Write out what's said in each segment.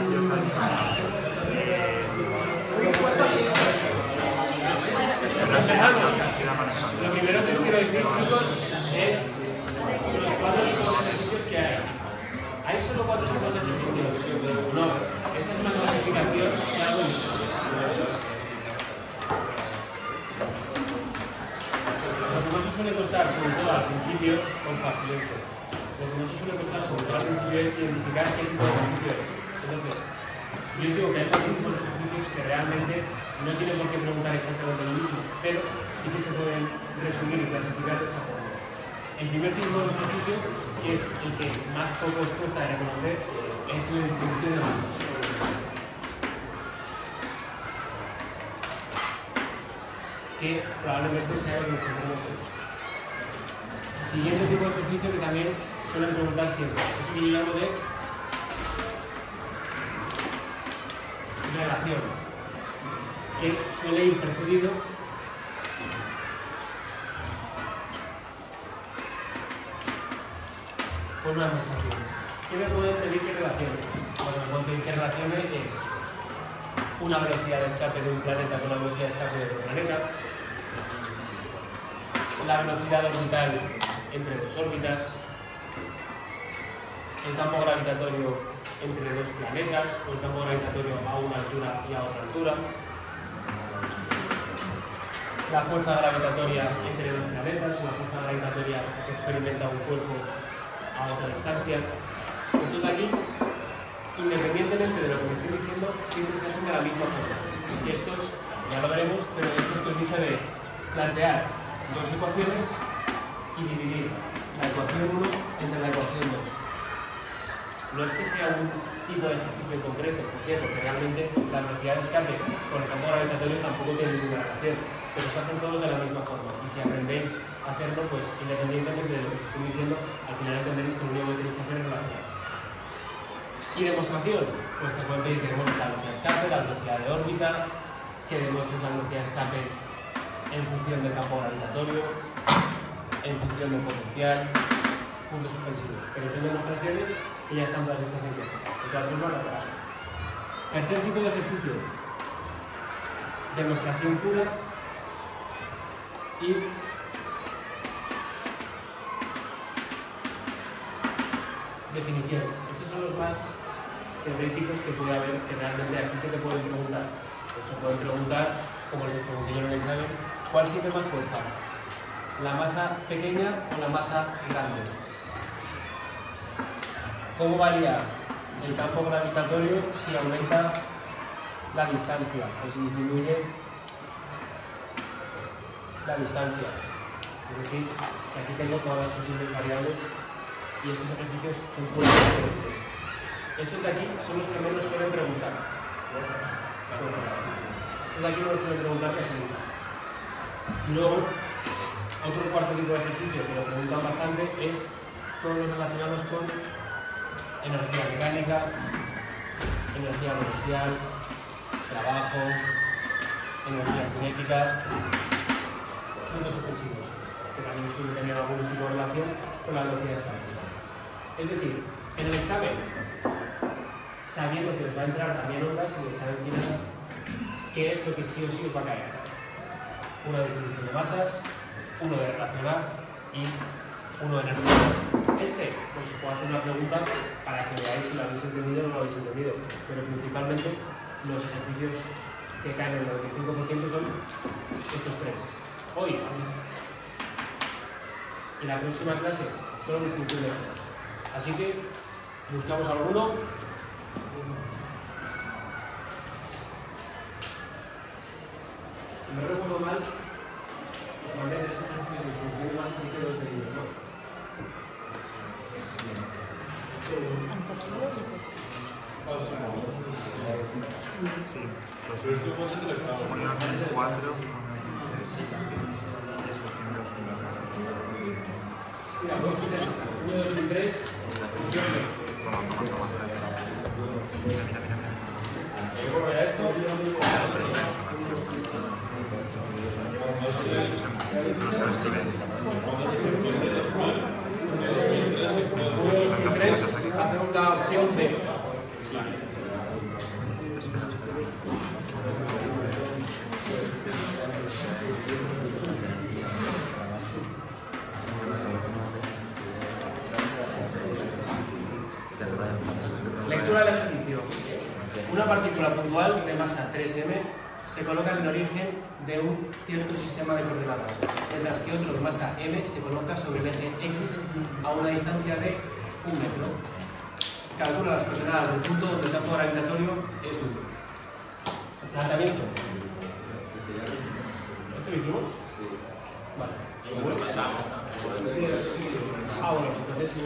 Lo primero que os quiero decir, chicos, es los 4 tipos de ejercicios que hay. ¿Hay solo 4 tipos de ejercicios? No. Esta es una clasificación que hago en lo que más os suele costar, sobre todo al principio, silencio. Lo que más os suele costar, sobre todo al principio, es identificar qué tipo de ejercicio es. Entonces, yo os digo que hay 4 tipos de ejercicios que realmente no tienen por qué preguntar exactamente lo mismo, pero sí que se pueden resumir y clasificar de esta forma. El primer tipo de ejercicio, que es el que más poco os cuesta de reconocer, es la distribución de masas. Que probablemente sea el que tenemos hoy. Siguiente tipo de ejercicio que también suelen preguntar siempre, es el que yo llamo de relación, que suele ir precedido por una demostración. ¿Qué me pueden pedir que relacione? Bueno, me pueden pedir que relacione es una velocidad de escape de un planeta con la velocidad de escape de otro planeta, la velocidad orbital entre dos órbitas, el campo gravitatorio entre dos planetas, o el campo gravitatorio a una altura y a otra altura, la fuerza gravitatoria entre dos planetas, o la fuerza gravitatoria que experimenta un cuerpo a otra distancia. Estos de aquí, independientemente de lo que me estén diciendo, siempre se hacen de la misma forma. Y estos, ya lo veremos, pero esto que os dice de plantear dos ecuaciones y dividir la ecuación 1 entre la ecuación 2. No es que sea un tipo de ejercicio en concreto, ¿por qué? Porque realmente la velocidad de escape con el campo gravitatorio tampoco tiene ninguna relación, pero se hacen todos de la misma forma. Y si aprendéis a hacerlo, pues independientemente de lo que os estoy diciendo, al final entenderéis que lo único que tenéis que hacer es relacionar. Y demostración, pues te pueden pedir que demuestres la velocidad de escape, la velocidad de órbita, que demuestres la velocidad de escape en función del campo gravitatorio, en función del potencial, puntos suspensivos. Pero son demostraciones que ya están todas estas en clase. De todas formas, las paso. Tercer tipo de ejercicio, demostración pura y definición. Estos son los más teóricos que puede haber, que realmente aquí que te pueden preguntar. Pues te pueden preguntar, como les pregunté yo en el examen, ¿cuál siente más fuerza? ¿La masa pequeña o la masa grande? ¿Cómo varía el campo gravitatorio si aumenta la distancia o si disminuye la distancia? Es decir, que aquí tengo todas las posibles variables y estos ejercicios son puramente teóricos. Estos de aquí son los que menos suelen preguntar. Estos de aquí no los suelen preguntar casi nunca. Y luego, otro cuarto tipo de ejercicio que lo preguntan bastante es todos los relacionados con energía mecánica, energía potencial, trabajo, energía cinética, puntos suspensivos, que también suelen tener algún tipo de relación con la velocidad de escape. Es decir, en el examen, sabiendo que os va a entrar también ondas, en el examen final, ¿qué es lo que sí o sí os va a caer? Una distribución de masas, uno de relacionar y uno de energías. Pues os puedo hacer una pregunta para que veáis si lo habéis entendido o no lo habéis entendido, pero principalmente los ejercicios que caen en el 95% son estos tres. Hoy, en la próxima clase, solo distribución de masas. Así que buscamos alguno. Si no recuerdo mal, os mandé 3 ejercicios de distribución de masas y que los tenéis, ¿no? Mira, 1, 2 y 3. ¿Cómo era esto? 1, 2 y 3. Hacemos la opción B. Lectura del ejercicio. Una partícula puntual de masa 3m se coloca en el origen de un cierto sistema de coordenadas, mientras que otro de masa m se coloca sobre el eje x a una distancia de 1 metro. Calcula las coordenadas del punto donde el campo gravitatorio es nulo. Planteamiento. ¿Esto lo hicimos? Vale. Bueno, entonces si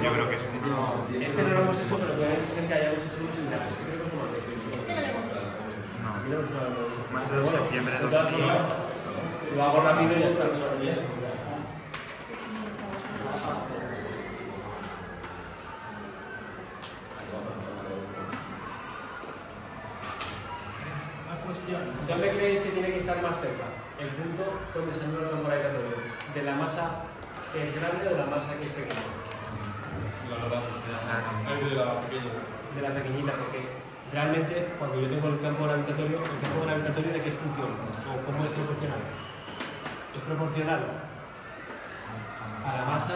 yo creo que este. Este no lo hemos hecho, pero puede ser que hayamos hecho unos similares. Este no lo hemos hecho. No. Más de septiembre de 2000. Lo hago rápido y ya está. ¿Dónde creéis que tiene que estar más cerca? El punto donde se anula el campo gravitatorio. ¿De la masa que es grande o de la masa que es pequeña? De la pequeñita, porque realmente cuando yo tengo el campo gravitatorio ¿de qué es función? ¿O cómo es proporcional? Es proporcional a la masa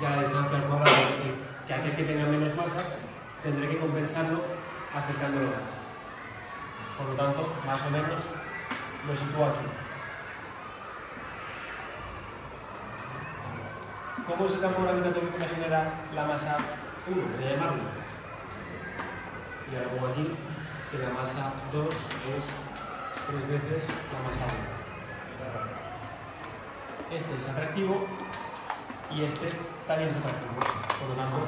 y a la distancia al cuadrado. Es decir, que aquel que tenga menos masa tendré que compensarlo acercándolo más. Por lo tanto, más o menos lo sitúo aquí. ¿Cómo es el campo gravitatorio que me genera la masa 1? Voy a llamarlo. Y ahora pongo aquí que la masa 2 es 3 veces la masa 1. Este es atractivo y este también es atractivo. Por lo tanto,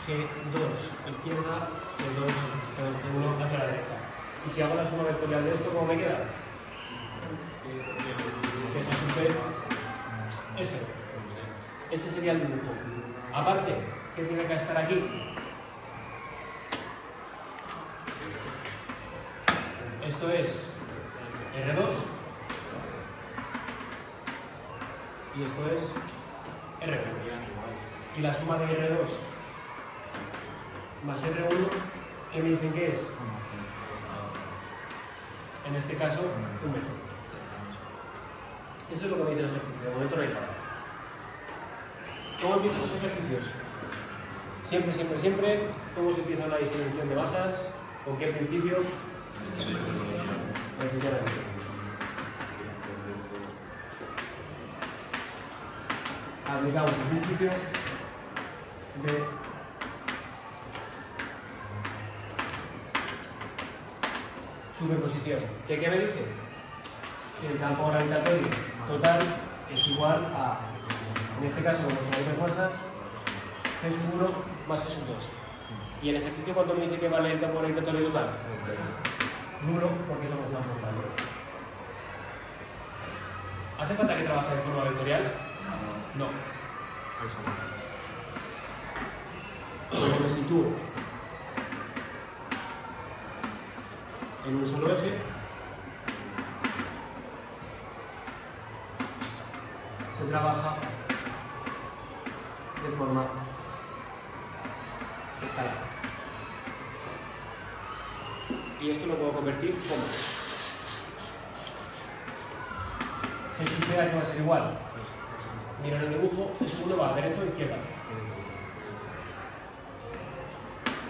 G2 izquierda, G1 hacia la derecha. Y si hago la suma vectorial de esto, ¿cómo me queda? Que G sub P es 0. Este sería el dibujo. Aparte, ¿qué tiene que estar aquí? Esto es R2 y esto es R1. Y la suma de R2 más R1, ¿qué me dicen que es? En este caso, 1 metro. Eso es lo que me dice el ejercicio. De momento no hay nada. ¿Cómo empiezan esos ejercicios? Siempre. ¿Cómo se empieza una distribución de masas? ¿Con qué principio? Aplicamos el principio de superposición. ¿Qué me dice? Que el campo gravitatorio total es igual a, en este caso, como son las dos masas, G sub 1 más G sub 2. ¿Y el ejercicio cuánto me dice que vale el campo gravitatorio total? Nulo, porque es lo que estamos mostrando. ¿Hace falta que trabaje de forma vectorial? No. Como me sitúo en un solo eje, se trabaja de forma escalar. Y esto lo puedo convertir como G sub P, que va a ser igual. Mira en el dibujo, G sub 1 va a derecha o izquierda.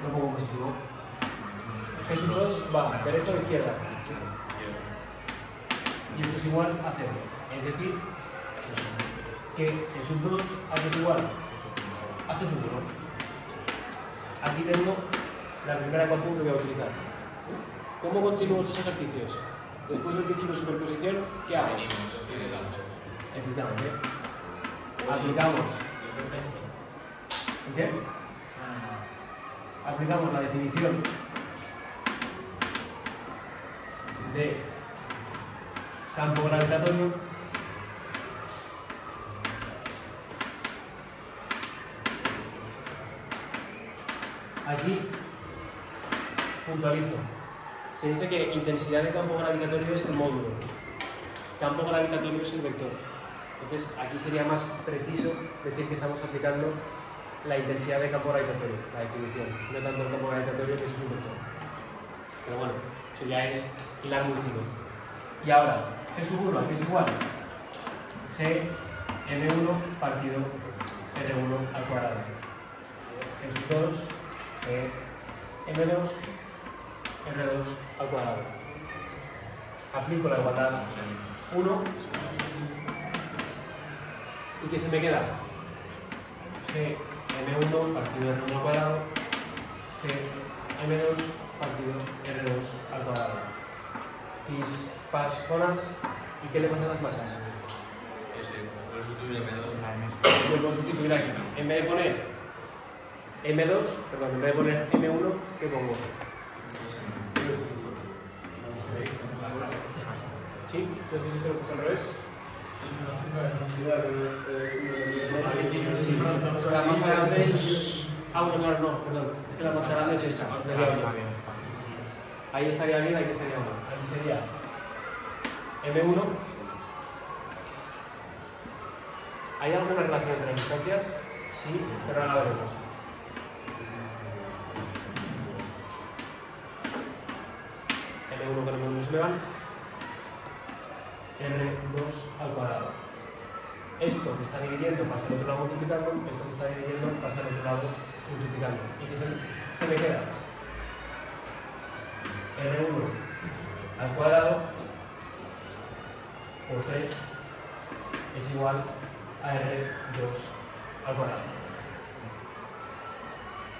Lo pongo positivo. G sub 2 va derecha o izquierda. Y esto es igual a 0. Es decir, que G sub 2 a qué es igual a G sub 1. Aquí tengo la primera ecuación que voy a utilizar. ¿Cómo continúo estos ejercicios? Después del principio de superposición, ¿qué hago? Efectivamente. Aplicamos. ¿Qué? Aplicamos la definición de campo gravitatorio aquí puntualizo. Se dice que intensidad de campo gravitatorio es el módulo. Campo gravitatorio es el vector. Entonces, aquí sería más preciso decir que estamos aplicando la intensidad de campo gravitatorio, la definición, no tanto el campo gravitatorio, que eso es un vector. Pero bueno, eso ya es hilar muy fino. Y ahora, G sub 1, ¿a qué es igual? G M1 partido R1 al cuadrado. G sub 2, G M2, R2 al cuadrado. Aplico la igualdad 1 y ¿qué se me queda? G M1 partido R1 al cuadrado, G M2 partido R2 al cuadrado. Pis, pas, zonas. ¿Y qué le pasa a las masas? Lo sustituye M2. Lo puedo sustituir aquí. En vez de poner M2, perdón, en vez de poner M1, ¿qué pongo? ¿Sí? No sé si esto lo puse al revés. Sí, la masa grande es... Ah, bueno, claro, no, perdón. Es que la masa grande es esta. Ahí estaría bien, aquí estaría mal. Aquí sería M1. ¿Hay alguna relación entre las distancias? Sí, pero ahora la veremos. M1 con M1 se me van. R2 al cuadrado. Esto que está dividiendo pasa al otro lado multiplicando, esto que está dividiendo pasa al otro lado multiplicando. ¿Y qué se me queda? R1 al cuadrado por 3 es igual a R2 al cuadrado.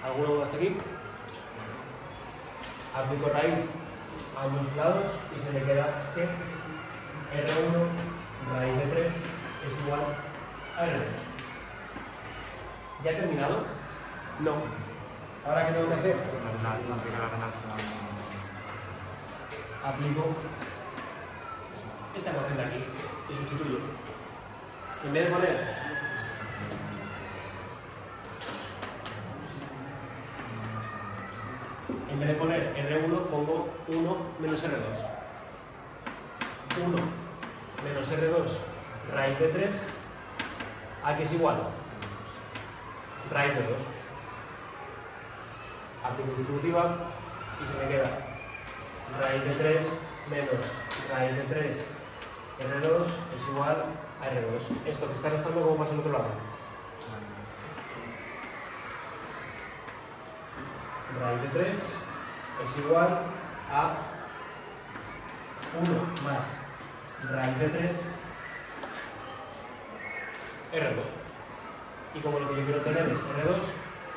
¿Alguna duda hasta aquí? Aplico raíz a ambos lados y se me queda que R1 raíz de 3 es igual a R2. ¿Ya he terminado? No. ¿Ahora qué tengo que hacer? Aplico esta ecuación de aquí y sustituyo. En vez de poner R1 pongo 1 menos R2. 1 menos R2 raíz de 3, ¿a qué es igual? Raíz de 2. Aplico distributiva y se me queda raíz de 3 menos raíz de 3 R2 es igual a R2. Esto que está restando, ¿cómo pasa al otro lado? Raíz de 3 es igual a 1 más raíz de 3 R2. Y como lo que yo quiero tener es R2,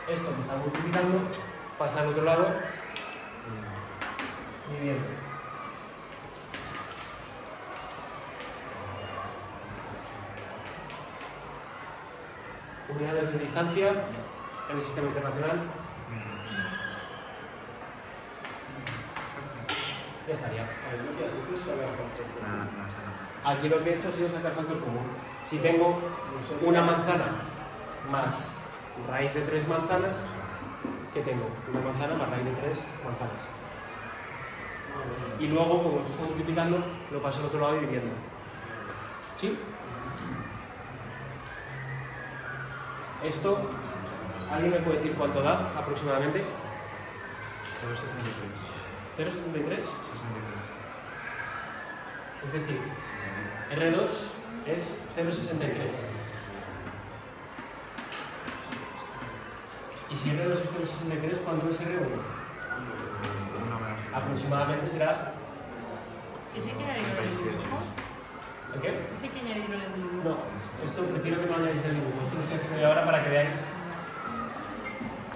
esto que está multiplicando pasa al otro lado dividiendo. Unidades de distancia en el sistema internacional. Ya estaría. Aquí lo que he hecho ha sido sacar factor común. Si tengo una manzana más raíz de 3 manzanas, ¿qué tengo? Una manzana más raíz de 3 manzanas. Y luego, como esto está multiplicando, lo paso al otro lado dividiendo. ¿Sí? Esto, ¿alguien me puede decir cuánto da aproximadamente? 0,73. ¿0,73? 63. Es decir, R2 es 0,63. Y si R2 es 0,63, ¿cuánto es R1? Aproximadamente será... ¿Ese que añadirlo en el dibujo? ¿El qué? ¿Ese que añadirlo en el dibujo? No, esto prefiero que no añadáis el dibujo. Esto lo estoy haciendo yo ahora para que veáis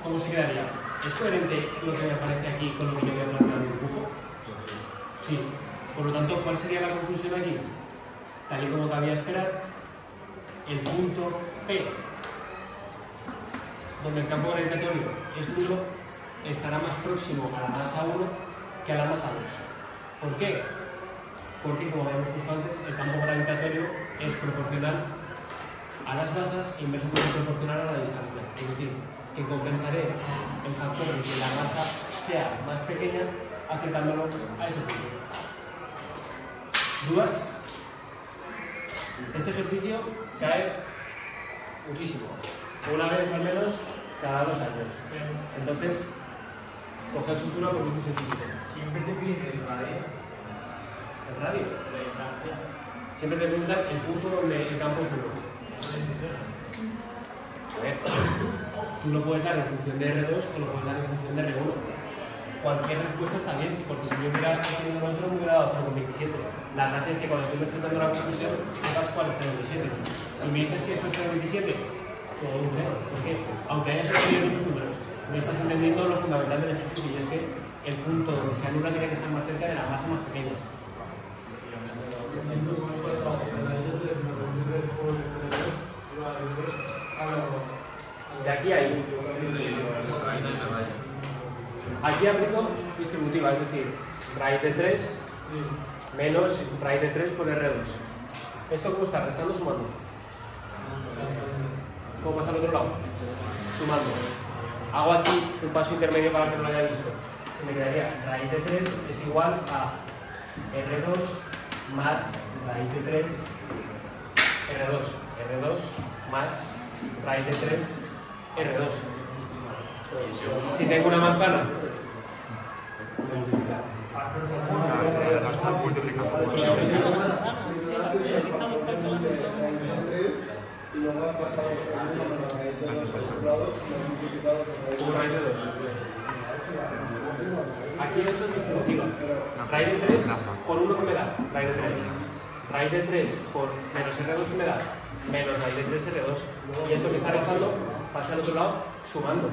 cómo se quedaría. ¿Es coherente lo que me aparece aquí con lo que yo voy a plantear en el dibujo? Sí. Por lo tanto, ¿cuál sería la conclusión aquí? Tal y como cabía esperar, el punto P, donde el campo gravitatorio es nulo, estará más próximo a la masa 1 que a la masa 2. ¿Por qué? Porque, como habíamos visto antes, el campo gravitatorio es proporcional a las masas e inversamente proporcional a la distancia. Es decir, que compensaré el factor de que la masa sea más pequeña acercándolo a ese punto. ¿Dudas? Este ejercicio cae muchísimo, una vez al menos cada 2 años. Entonces, coge sutura porque es muy sencillo. Siempre te piden el radio. ¿El radio? La distancia. Siempre te preguntan el punto donde el campo es nulo. A ver, tú lo puedes dar en función de R2 o lo puedes dar en función de R1. Cualquier respuesta está bien, porque si yo hubiera tenido un otro me hubiera dado 0,27. La gracia es que cuando tú me estés dando la conclusión, sepas cuál es 0,27. Si me dices que esto es 0,27, todo un 0. ¿Por qué? Aunque hayas obtenido los números, no estás entendiendo lo fundamental del ejercicio, y es que el punto donde se anula tiene que estar más cerca de la masa más pequeña. De aquí a ahí. Aquí aplico distributiva, es decir, raíz de 3 menos raíz de 3 por R2. ¿Esto cómo está? ¿Restando o sumando? ¿Cómo pasa al otro lado? Sumando. Hago aquí un paso intermedio para que no lo haya visto. Se me quedaría raíz de 3 es igual a R2 más raíz de 3 R2 más raíz de 3 R2. Si tengo una manzana, y luego has pasado por la raíz de 2 multiplicados y multiplicado por raíz de 2. Aquí he hecho distributiva. Raíz de 3 por 1 que me da, raíz de 3. Raíz de 3 por menos R2 que me da, menos raíz de 3 R2. Y esto que está restando pasa al otro lado sumando.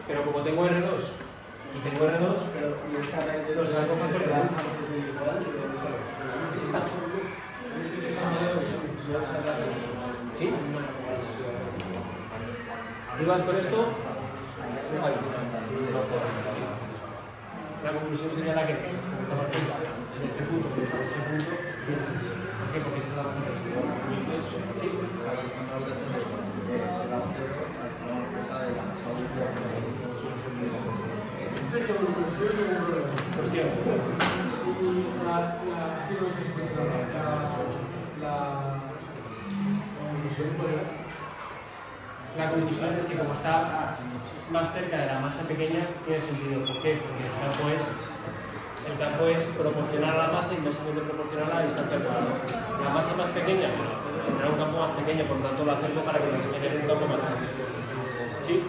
Pero como tengo R2 y tengo R2, los saco factores. ¿Sí está? ¿Sí? ¿Y vas con esto? La conclusión sería la que estamos haciendo en este punto, tienes este. ¿Por qué? Porque esta es la base de ¿sí? La conclusión es que como está más cerca de la masa pequeña, tiene sentido. ¿Por qué? Porque el campo es proporcional a la masa, inversamente proporcional a la distancia al cuadrado. La masa más pequeña tendrá un campo más pequeño, por lo tanto lo acerco para que nos genere un campo más grande. ¿Sí?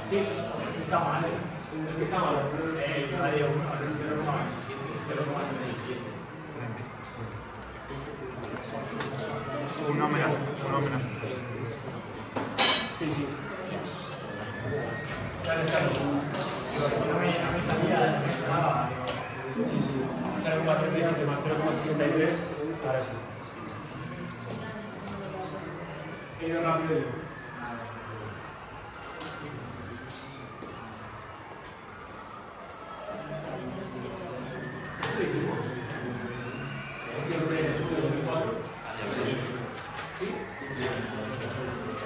Sí, está mal. Es que está mal. El radio 0,27. Uno menos. Sí. Claro. A mí salía, necesitaba. Sí. 0,37 más 0,63. Ahora sí. He ido rápido.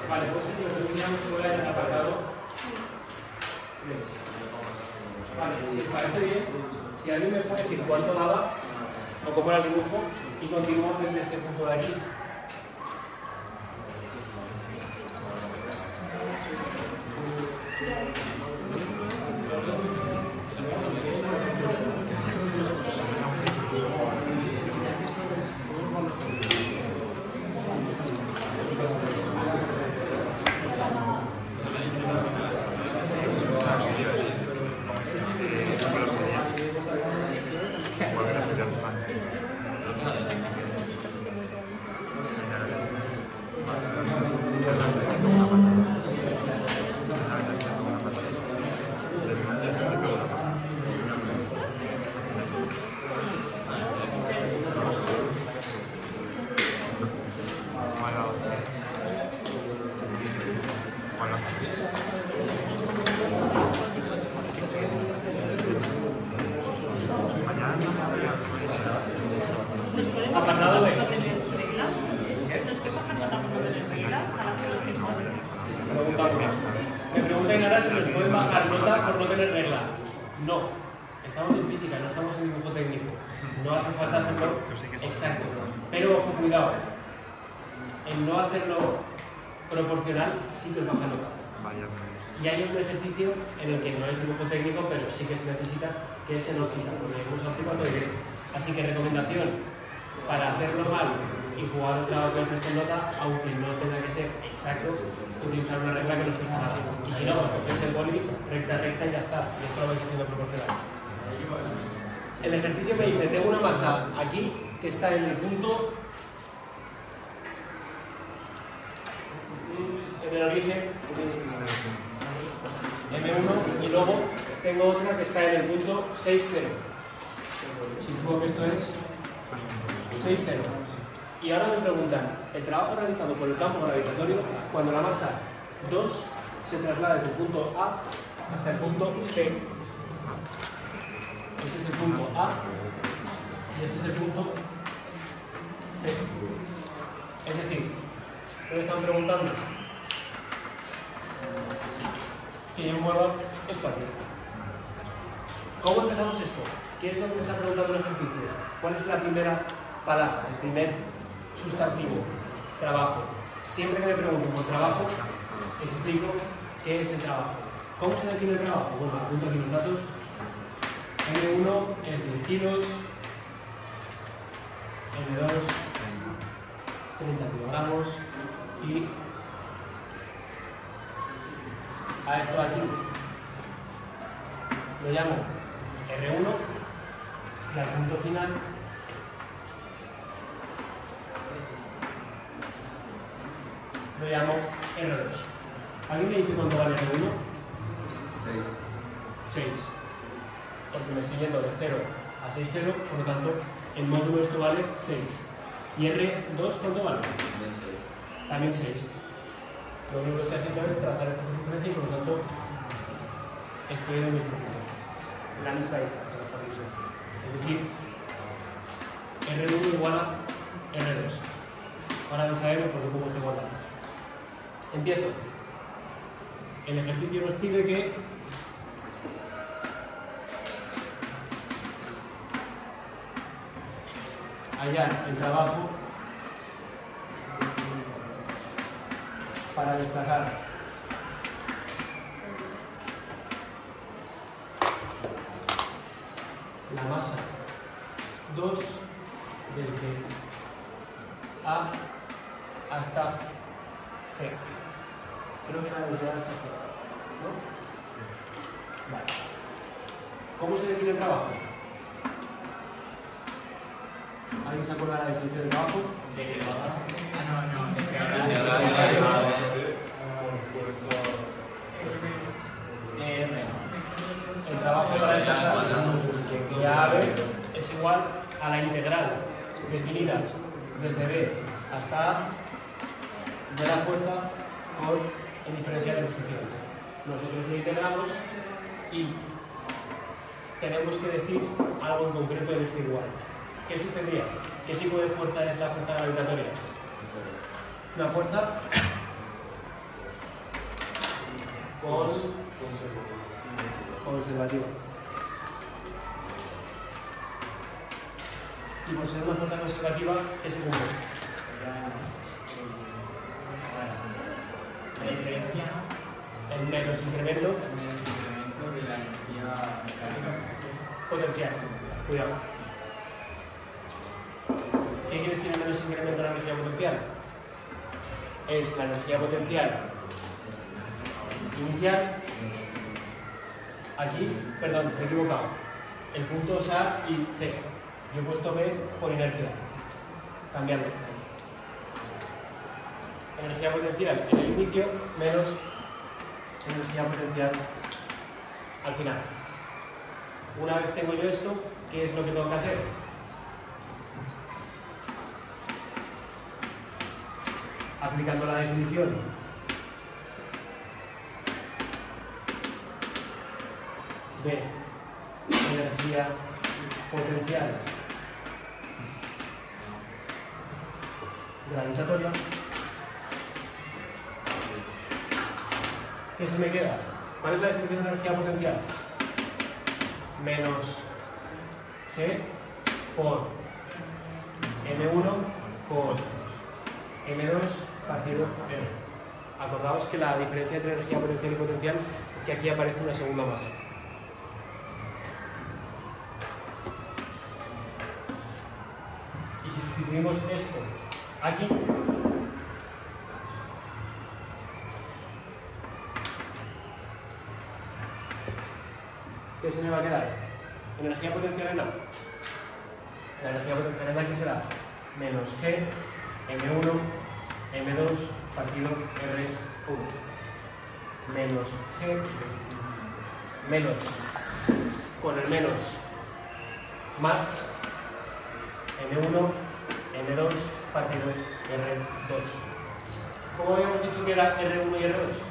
Vale, pues si lo terminamos por ahí en el apartado 3. Vale, si os parece bien, si alguien me puede decir cuánto daba, o cómo era el dibujo, y continuamos desde este punto de aquí. Apartado B. Pregunta 1. Me preguntan ahora si les pueden bajar nota por no tener regla. No, estamos en física, no estamos en dibujo técnico. No hace falta hacerlo exacto. Pero ojo, cuidado. En no hacerlo proporcional sí que os baja nota. Y hay un ejercicio en el que no es dibujo técnico, pero sí que se necesita, que es en óptica, porque usa óptica no es. Así que recomendación, para hacerlo mal y jugaros la que os preste nota, aunque no tenga que ser exacto, utilizar una regla que nos presta nada. Y si no, os cogéis el boli, recta, recta y ya está. Y esto lo vais haciendo proporcional. El ejercicio me dice, tengo una masa aquí que está en el punto, en el origen, M1, y luego tengo otra que está en el punto 6,0. Supongo que esto es 6,0. Y ahora me preguntan, el trabajo realizado por el campo gravitatorio cuando la masa 2 se traslada desde el punto A hasta el punto C. Este es el punto A y este es el punto C. Es decir, me están preguntando que yo mueva esto aquí. ¿Cómo empezamos esto? ¿Qué es lo que me está preguntando el ejercicio? ¿Cuál es la primera palabra, el primer sustantivo? Trabajo. Siempre que me pregunten por trabajo, explico qué es el trabajo. ¿Cómo se define el trabajo? Bueno, apunto aquí los datos. M1 es 10 kilos, M2 30 kilogramos y a esto aquí lo llamo R1 y al punto final lo llamo R2. ¿Alguien me dice cuánto vale R1? 6. Porque me estoy yendo de 0 a 6,0, por lo tanto el módulo de esto vale 6. ¿Y R2 cuánto vale? También 6. Lo único que estoy haciendo es trazar esta circunferencia y por lo tanto estoy en el mismo punto. La misma distancia, mejor dicho. Es decir, R1 igual a R2. Ahora ya sabemos por qué pongo esta igualdad. Empiezo. El ejercicio nos pide que hallar el trabajo para desplazar la masa 2 desde A hasta C. Creo que era desde A hasta C, ¿no? Vale. ¿Cómo se define el trabajo? ¿Alguien se acuerda de la definición del trabajo? El trabajo para desplazar la AB es igual a la integral definida desde B hasta A de la fuerza por el diferencial de posición. Nosotros lo integramos y tenemos que decir algo en concreto en este igual. ¿Qué sucedería? ¿Qué tipo de fuerza es la fuerza gravitatoria? Una fuerza conservativa. Y por ser una fuerza conservativa, ¿qué se cumple? La diferencia, El menos incremento de la energía mecánica. potencial. Cuidado. ¿Qué quiere decir el menos incremento de la energía potencial? Es la energía potencial inicial. Aquí, perdón, me he equivocado. El punto es A y C. Yo he puesto B por inercia. Cambiando. Energía potencial en el inicio menos energía potencial al final. Una vez tengo yo esto, ¿qué es lo que tengo que hacer? Aplicando la definición de energía potencial gravitatoria, ¿qué se me queda? ¿Cuál es la definición de energía potencial? menos G por M1 por M2 partido R. Acordaos que la diferencia entre energía potencial y potencial es que aquí aparece una segunda masa. Y si sustituimos esto aquí, ¿qué se me va a quedar? Energía potencial en A. La energía potencial en A aquí será menos G, M1, M2 partido R1. Menos G, menos, con el menos, más M1, M2 partido R2. ¿Cómo habíamos dicho que era R1 y R2?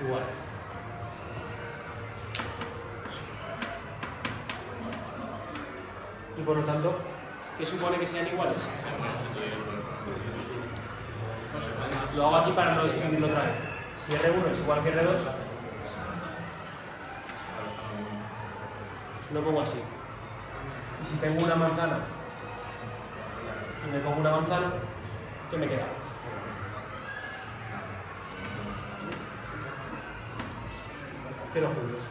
Iguales. Y por lo tanto, ¿qué supone que sean iguales? Lo hago aquí para no escribirlo otra vez. Si R1 es igual que R2, lo pongo así. Y si tengo una manzana y me pongo una manzana, ¿qué me queda? Cero juntos.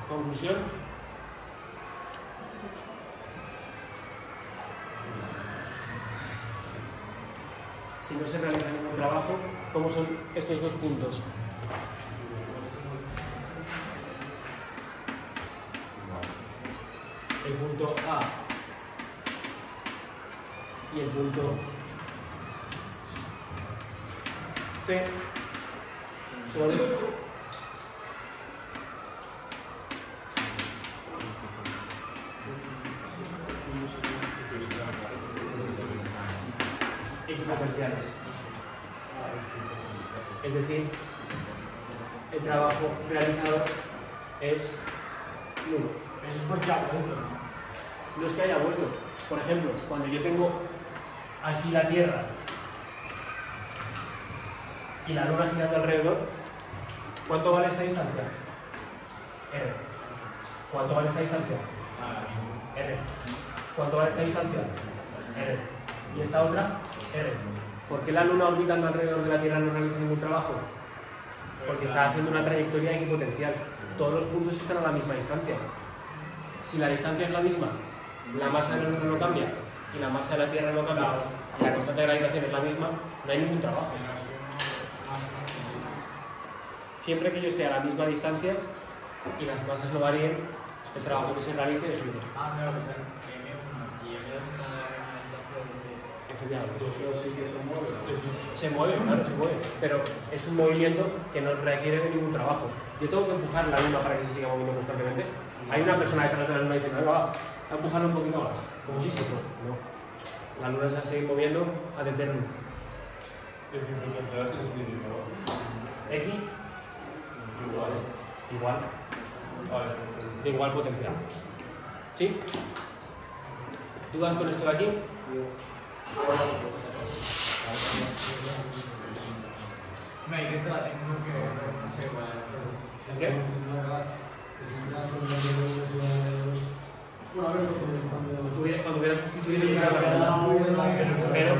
Conclusión. Si no se realiza ningún trabajo, ¿cómo son estos dos puntos? El punto A y el punto C son equipotenciales. Es decir, el trabajo realizado es nulo. Eso es porque ha vuelto. No es que haya vuelto. Por ejemplo, cuando yo tengo aquí la Tierra y la Luna girando alrededor, ¿cuánto vale esta distancia? R. ¿Cuánto vale esta distancia? R. ¿Cuánto vale esta distancia? R. ¿Y esta otra? R. ¿Por qué la Luna orbitando alrededor de la Tierra no realiza ningún trabajo? Porque está haciendo una trayectoria equipotencial. Todos los puntos están a la misma distancia. Si la distancia es la misma, la masa de la Luna no cambia y la masa de la Tierra no cambia, y la constante de gravitación es la misma, no hay ningún trabajo. Siempre que yo esté a la misma distancia y las masas no varíen, el trabajo que se realice es nulo. Claro, que está en M1 y M2 está en la distancia de... Efectivamente. Pero sí que se mueve. Se mueve, claro, se mueve. Pero es un movimiento que no requiere de ningún trabajo. Yo tengo que empujar la Luna para que se siga moviendo constantemente. Hay una persona detrás de la Luna diciendo, venga, va, a empujarla un poquito más. Como si se puede. No. La Luna se va a seguir moviendo ad eternum. El tiempo potencial es que se tiene que X igual. De igual potencial. ¿Sí? ¿Dudas con esto de aquí? No, y que esta la tengo que... no sé cuál es. ¿En qué? Cuando hubiera sustituido pero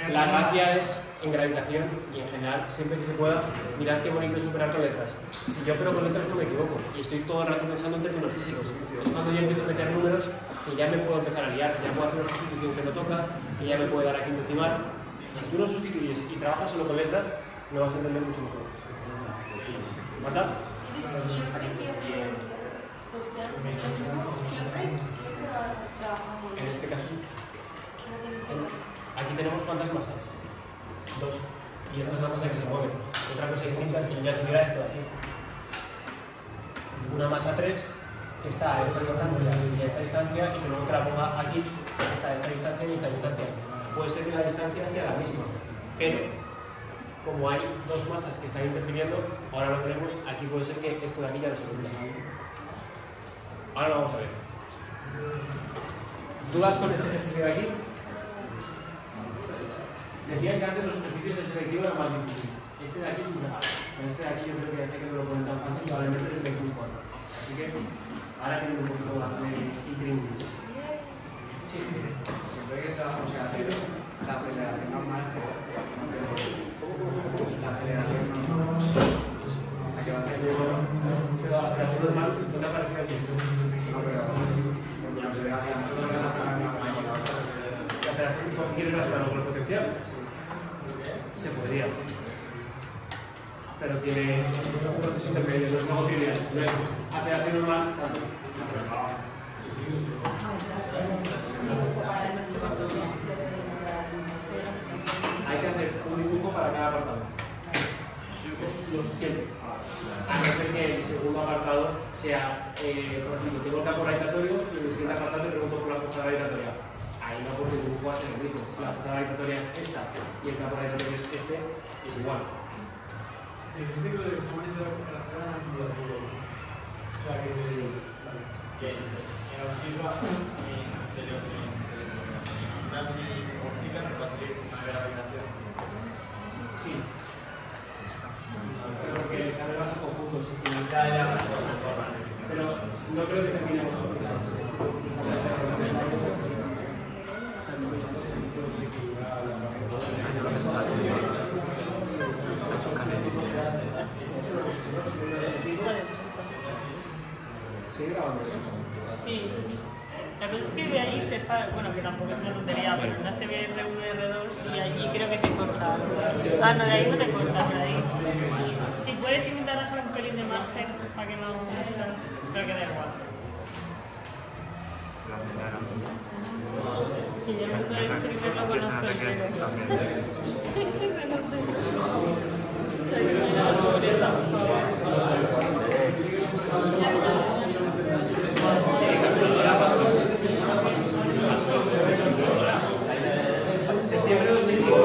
la gracia es en gravitación y en general, siempre que se pueda, mirad qué bonito es operar con letras. Si yo opero con letras no me equivoco y estoy todo el rato pensando en términos físicos. Es cuando yo empiezo a meter números que ya me puedo empezar a liar, ya puedo hacer una sustitución que no toca, que ya me puede dar aquí un decimar. Si tú no sustituyes y trabajas solo con letras, lo vas a entender mucho mejor. ¿Verdad? Siempre que usar lo mismo, siempre trabajamos. En este caso sí. Aquí tenemos ¿cuántas masas? 2. Y esta es la masa que se mueve. Otra cosa distinta es que yo ya tuviera esto de aquí. Una masa 3 que está a esta distancia y a esta distancia y que luego te la ponga aquí, está a esta distancia y a esta distancia. Puede ser que la distancia sea la misma, pero como hay dos masas que están interfiriendo, ahora lo veremos, aquí puede ser que esto de aquí ya no se produce. Ahora lo vamos a ver. ¿Dudas con este ejercicio de aquí? Decía que antes los ejercicios del selectivo eran más difíciles. Este de aquí es un regalo. Este de aquí yo creo que hace que no lo ponen tan fácil, probablemente el 24. Así que ahora tiene un poquito más de intríngulis. Sí. Siempre que trabajamos en acero, la aceleración normal es cero. La aceleración normal. Pero la aceleración normal no te aparece aquí. No, pero no se deja así. Nosotros la aceleración normal. La aceleración quiere relacionarlo con el potencial. Se podría. Pero tiene un proceso intermedio, no es algo trivial. No es aceleración normal, tanto. Hay que hacer un dibujo para cada apartado. Siempre. A no ser que el segundo apartado sea, por ejemplo, tengo el campo gravitatorio y en el siguiente apartado te pregunto por la fuerza gravitatoria. Ahí no, porque el dibujo va a ser el mismo. Si la fuerza gravitatoria es esta y el campo gravitatorio es este, es igual. Sí, este que los exámenes se relacionan al acumulativo. O sea, que es que en la sirva anterior casi óptica nos va a salir una gravitación. Sí. Pero porque el examen va a ser conjunto, si pero no creo que terminemos óptica. ¿Sigue grabando eso? Sí. La cosa es que de ahí te paga, bueno, que tampoco es una tontería, pero una se ve R1 y R2 y allí creo que te corta. Ah, no, de ahí no te corta, de ahí. Si puedes intentar dejar un pelín de margen para que no... creo que da igual. Y yo el mundo de streamer lo conozco Septiembre de 2005.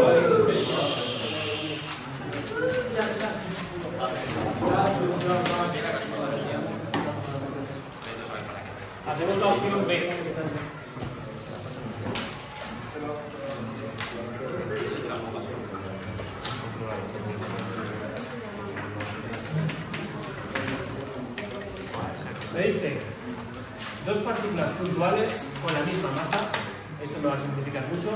Hacemos la opción B. Me dice, dos partículas puntuales con la misma masa, esto me va a simplificar mucho,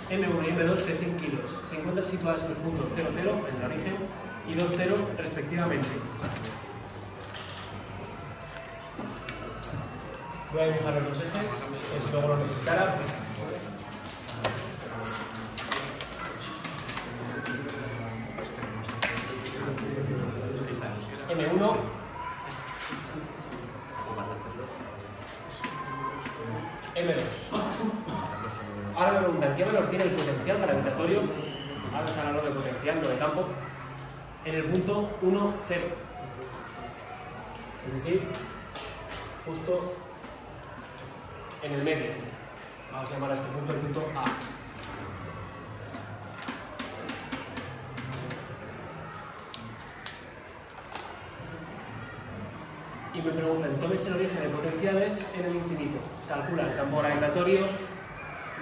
M1 y M2 de 100 kilos, se encuentran situadas en los puntos 0, 0 en el origen y 2, 0 respectivamente. Voy a dibujar los dos ejes, que luego lo necesitará. M1 M2. Ahora me preguntan, ¿qué valor tiene el potencial gravitatorio? Ahora están hablando de potencial, no de campo. En el punto 1, 0. Es decir, justo en el medio. Vamos a llamar a este punto el punto A. Y me preguntan, ¿tomes el origen de potenciales en el infinito? Calcula el campo gravitatorio,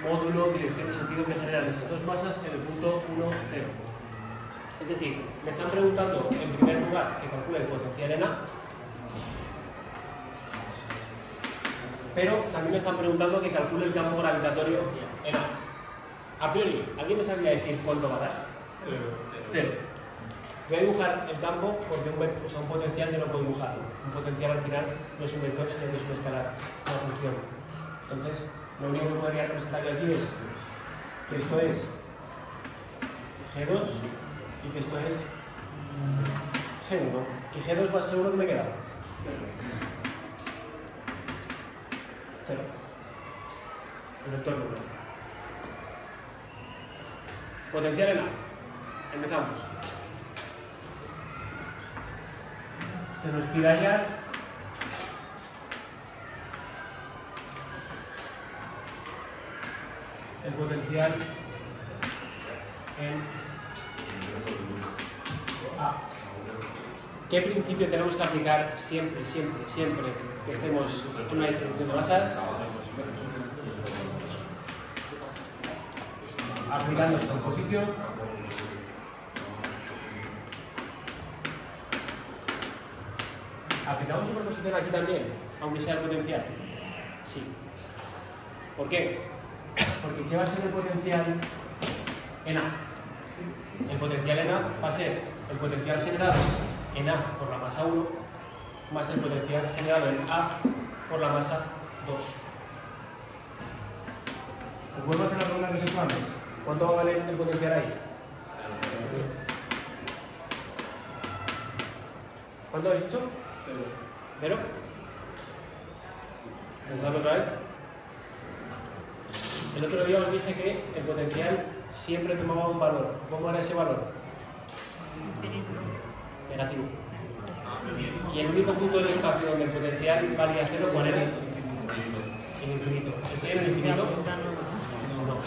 módulo, dirección y sentido que generan esas dos masas en el punto 1, 0. Es decir, me están preguntando, en primer lugar, que calcule el potencial en A, pero también me están preguntando que calcule el campo gravitatorio en A. A priori, ¿alguien me sabría decir cuánto va a dar? 0. Voy a dibujar el campo porque un potencial yo no puedo dibujarlo. Un potencial al final no es un vector, sino que es un escalar, una función. Entonces, lo único que podría representar yo aquí es que esto es G2 y que esto es G1. ¿Y G2 más G1 qué me queda? 0. El vector número. Potencial en A. Empezamos. Se nos pide hallar el potencial en A. ¿Qué principio tenemos que aplicar siempre que estemos en una distribución de masas? Aplicando esta composición. ¿Aplicamos superposición aquí también, aunque sea el potencial? Sí. ¿Por qué? Porque ¿qué va a ser el potencial en A? El potencial en A va a ser el potencial generado en A por la masa 1 más el potencial generado en A por la masa 2. ¿Os vuelvo a hacer la pregunta que os he hecho antes? ¿Cuánto va a valer el potencial ahí? ¿Cuánto habéis dicho? 0. Pensadlo otra vez. El otro día os dije que el potencial siempre tomaba un valor. ¿Cómo era ese valor? Negativo. Y el único punto del espacio donde el potencial valía 0, ¿cuál era? El infinito. ¿Estoy en el infinito? No.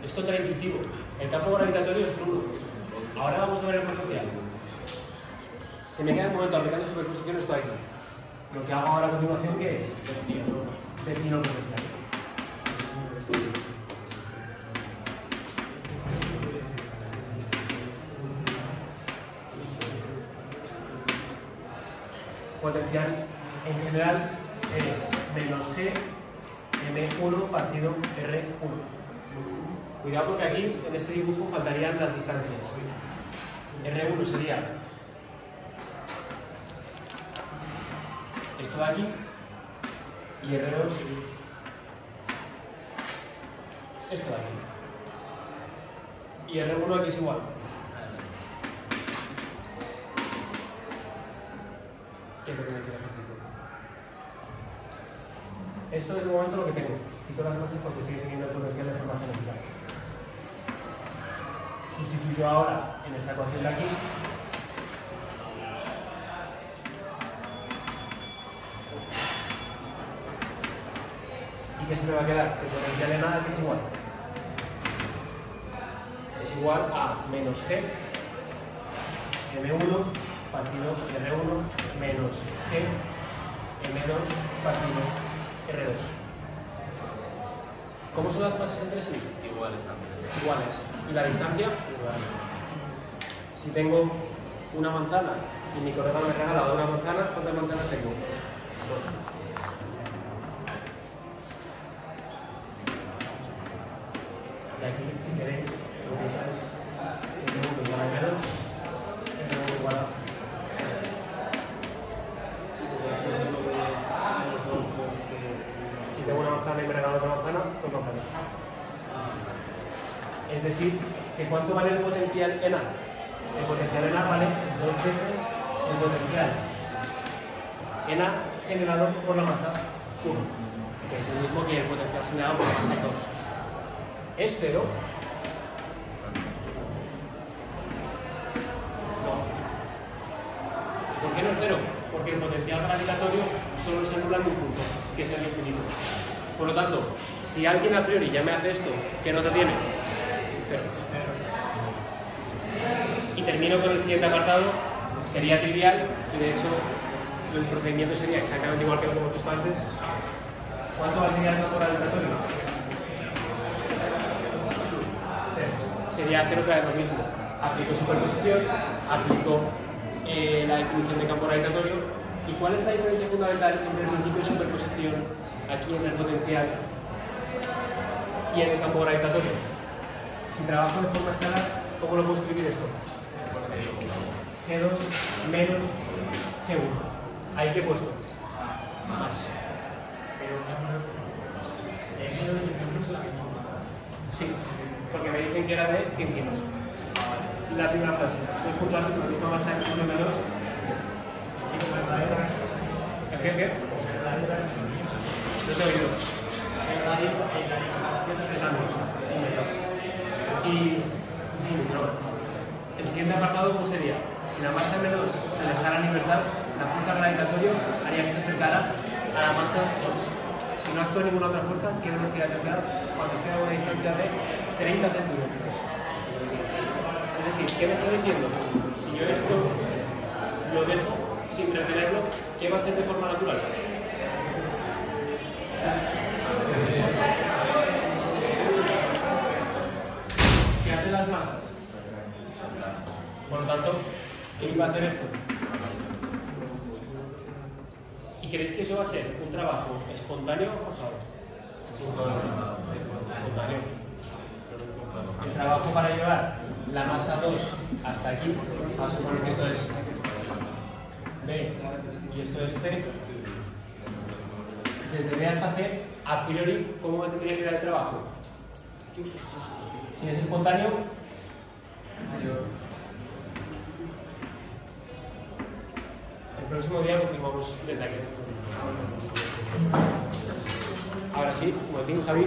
Es contraintuitivo. El campo gravitatorio es nulo. Ahora vamos a ver el potencial. Se me queda un momento aplicando superposición esto aquí. Lo que hago ahora a continuación, ¿qué es? Defino el potencial. Potencial en general es menos G M1 partido R1. Cuidado porque aquí en este dibujo faltarían las distancias. R1 sería esto de aquí y R2 esto de aquí. Y R1 aquí es igual. ¿Qué es lo que me quiere el ejercicio? Esto es de momento lo que tengo. Quito las cosas porque estoy definiendo el potencial de forma genérica. Sustituyo ahora en esta ecuación de aquí. ¿Y qué se me va a quedar? El potencial de nada que es igual. Es igual a menos G M1 partido R1 menos G M2 partido R2. ¿Cómo son las masas entre sí? Iguales también. Iguales. ¿Y la distancia? Igual. Si tengo una manzana y mi colega me regala una manzana, ¿cuántas manzanas tengo? 2. Y aquí, si queréis, lo que usáis es R1 igual a menos, R1 igual a... Si tengo una manzana y me regalo otra manzana, 2 manzanas. Es decir, que ¿cuánto vale el potencial en A? El potencial en A vale 2 veces el potencial en A generado por la masa 1, que es el mismo que el potencial generado por la masa 2. ¿Es 0? No. ¿Por qué no es 0? Porque el potencial gravitatorio solo se anula en un punto, que es el infinito. Por lo tanto, si alguien a priori ya me hace esto, ¿qué nota tiene? 0. Y termino con el siguiente apartado. Sería trivial y de hecho el procedimiento sería exactamente igual que lo que hemos visto antes. ¿Cuánto valdría el campo gravitatorio? 0. Sería 0 otra vez lo mismo. Aplico superposición, aplico la definición de campo gravitatorio. ¿Y cuál es la diferencia fundamental entre el principio de superposición aquí en el potencial y en el campo gravitatorio? Si trabajo de forma escalar, ¿cómo lo puedo escribir esto? G2 menos G1. ¿Ahí qué he puesto? Más. Sí, porque me dicen que era de 100 kilos. La primera frase. Estoy juntando con la misma masa de 1 menos. ¿Qué? No te he oído. Y el siguiente apartado, ¿cómo sería? Si la masa M2 se dejara en libertad, la fuerza gravitatoria haría que se acercara a la masa 2. Si no actúa ninguna otra fuerza, ¿qué velocidad tendrá cuando esté a una distancia de 30 centímetros? Es decir, ¿qué me está diciendo? Si yo esto lo dejo sin retenerlo, ¿qué va a hacer de forma natural? ¿Qué hacen las masas? Por lo tanto, ¿qué iba a hacer esto? creéis que eso va a ser un trabajo espontáneo o forzado? Espontáneo. El trabajo para llevar la masa 2 hasta aquí, vamos a suponer que esto es B y esto es C. Desde B hasta C, a priori, ¿cómo tendría que ir el trabajo? Si es espontáneo, el próximo día continuamos desde aquí. Ahora sí, Martín, Javi.